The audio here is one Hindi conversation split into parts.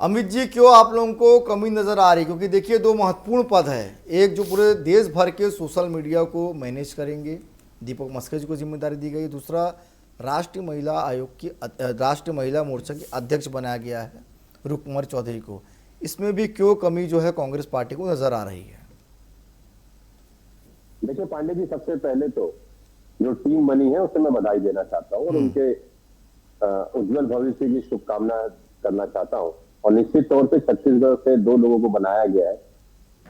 अमित जी, क्यों आप लोगों को कमी नजर आ रही? क्योंकि देखिए, दो महत्वपूर्ण पद है। एक जो पूरे देश भर के सोशल मीडिया को मैनेज करेंगे, दीपक मस्कर जी को जिम्मेदारी दी गई। दूसरा, राष्ट्रीय महिला आयोग की राष्ट्रीय महिला मोर्चा की अध्यक्ष बनाया गया है रुकमर चौधरी को। इसमें भी क्यों कमी जो है कांग्रेस पार्टी को नजर आ रही है? देखिए पांडे जी, सबसे पहले तो जो टीम बनी है उसे मैं बधाई देना चाहता हूँ और उनके उज्जवल भविष्य की शुभकामना करना चाहता हूँ। और निश्चित तौर पे छत्तीसगढ़ से दो लोगों को बनाया गया है।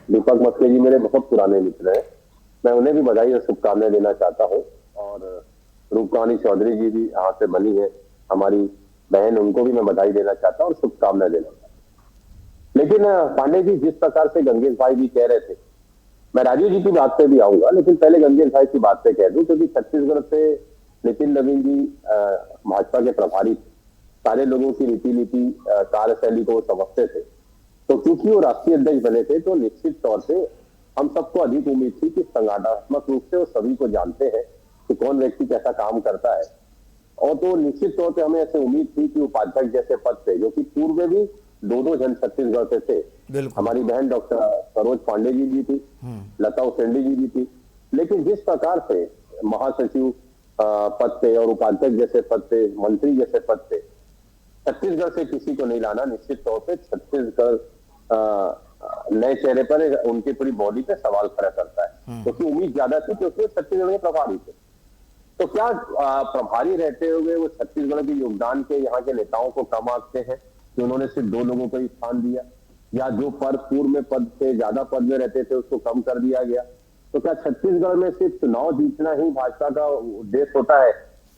दीपक मस्के जी मेरे बहुत पुराने मित्र हैं, मैं उन्हें भी बधाई और शुभकामनाएं देना चाहता हूँ। और रूपकानी चौधरी जी भी यहाँ से बनी है, हमारी बहन, उनको भी मैं बधाई देना चाहता हूँ और शुभकामनाएं देना चाहता हूँ। लेकिन पांडे जी, जिस प्रकार से गंगेश भाई भी कह रहे थे, मैं राजीव जी की बात पे भी आऊंगा, लेकिन पहले गंगेश भाई की बात पे कह दूं, क्योंकि छत्तीसगढ़ से नितिन नवीन जी भाजपा के प्रभारी थे, सारे लोगों की रीति नीति कार्यशैली को वो समझते थे। तो क्योंकि वो राष्ट्रीय अध्यक्ष बने थे, तो निश्चित तौर से हम सबको अधिक उम्मीद थी कि संगठनात्मक रूप से वो सभी को जानते हैं कि कौन व्यक्ति कैसा काम करता है। और तो निश्चित तौर पे हमें ऐसे उम्मीद थी कि उपाध्यक्ष जैसे पद पे, जो कि पूर्व में भी दो जन छत्तीसगढ़ से थे, हमारी बहन डॉक्टर सरोज पांडे जी भी थी, लता उसेंडी जी भी थी। लेकिन जिस प्रकार से महासचिव पद पे और उपाध्यक्ष जैसे पद पे, मंत्री जैसे पद पे छत्तीसगढ़ से किसी को नहीं लाना, निश्चित तौर पे छत्तीसगढ़ नए चेहरे पर उनकी पूरी बॉडी पे सवाल खड़ा करता है। क्योंकि उम्मीद ज्यादा थी कि उसमें छत्तीसगढ़ के प्रभारी थे। तो क्या प्रभारी रहते हुए वो छत्तीसगढ़ के योगदान के यहाँ के नेताओं को कम आंकते हैं कि उन्होंने सिर्फ दो लोगों को ही स्थान दिया, या जो पद पूर्व में पद से ज्यादा पद में रहते थे उसको कम कर दिया गया? तो क्या छत्तीसगढ़ में सिर्फ चुनाव जीतना ही भाजपा का उद्देश्य होता है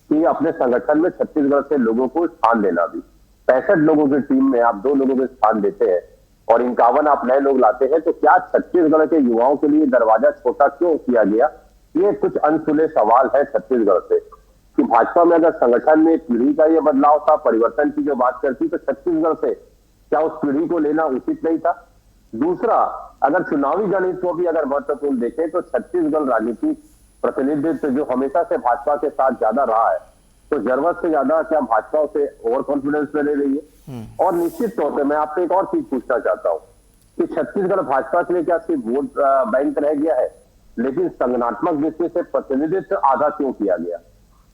कि अपने संगठन में छत्तीसगढ़ से लोगों को स्थान देना भी? 65 लोगों की टीम में आप 2 लोगों को स्थान देते हैं और 51 आप नए लोग लाते हैं, तो क्या छत्तीसगढ़ के युवाओं के लिए दरवाजा छोटा क्यों किया गया? ये कुछ अनसुने सवाल है छत्तीसगढ़ से कि भाजपा में अगर संगठन में पीढ़ी का ये बदलाव था, परिवर्तन की जो बात करती, तो छत्तीसगढ़ से क्या उस पीढ़ी को लेना उचित नहीं था? दूसरा, अगर चुनावी गणित को भी अगर महत्वपूर्ण देखें, तो छत्तीसगढ़ राजनीतिक प्रतिनिधित्व जो हमेशा से भाजपा के साथ ज्यादा रहा है, तो जरूरत से ज्यादा क्या भाजपा उसे ओवर कॉन्फिडेंस में ले रही है? और निश्चित तौर पर मैं आपसे एक और चीज पूछना चाहता हूँ कि छत्तीसगढ़ भाजपा के लिए क्या सिर्फ वोट बैंक रह गया है, लेकिन संगठनात्मक दृष्टि से प्रतिनिधित्व आधा क्यों किया गया?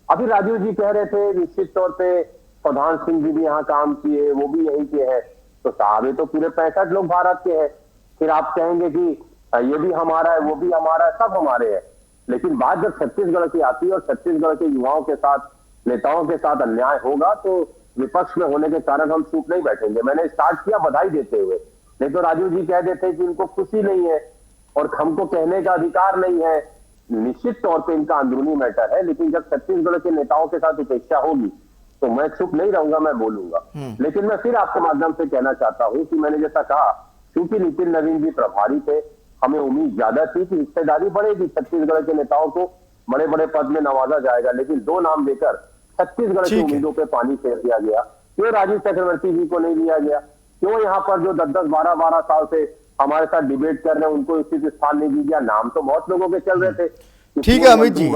अभी राजीव जी कह रहे थे निश्चित तौर पे प्रधान सिंह जी भी यहाँ काम किए, वो भी यहीं के हैं, तो साहब ये तो पूरे 65 लोग भारत के हैं। फिर आप कहेंगे कि ये भी हमारा है, वो भी हमारा है, सब हमारे हैं। लेकिन बात जब छत्तीसगढ़ की आती है और छत्तीसगढ़ के युवाओं के साथ, नेताओं के साथ अन्याय होगा, तो विपक्ष में होने के कारण हम चुप नहीं बैठेंगे। मैंने स्टार्ट किया बधाई देते हुए, नहीं तो राजीव जी कह देते कि इनको खुशी नहीं है और हमको कहने का अधिकार नहीं है। निश्चित तौर पे इनका अंदरूनी मैटर है, लेकिन जब छत्तीसगढ़ के नेताओं के साथ उपेक्षा होगी तो मैं चुप नहीं रहूंगा, मैं बोलूंगा। लेकिन मैं फिर आपके माध्यम से कहना चाहता हूं कि मैंने जैसा कहा, क्योंकि नितिन नवीन जी प्रभारी थे, हमें उम्मीद ज्यादा थी कि हिस्सेदारी बढ़ेगी, छत्तीसगढ़ के नेताओं को बड़े बड़े पद में नवाजा जाएगा। लेकिन 2 नाम देकर छत्तीसगढ़ की उम्मीदों पर पानी फेर दिया गया। क्यों राजीव चक्रवर्ती जी को नहीं लिया गया? क्यों यहाँ पर जो 10-10, 12-12 साल से हमारे साथ डिबेट कर रहे हैं उनको उचित स्थान नहीं दी गया? नाम तो बहुत लोगों के चल रहे थे। ठीक है अमित जी,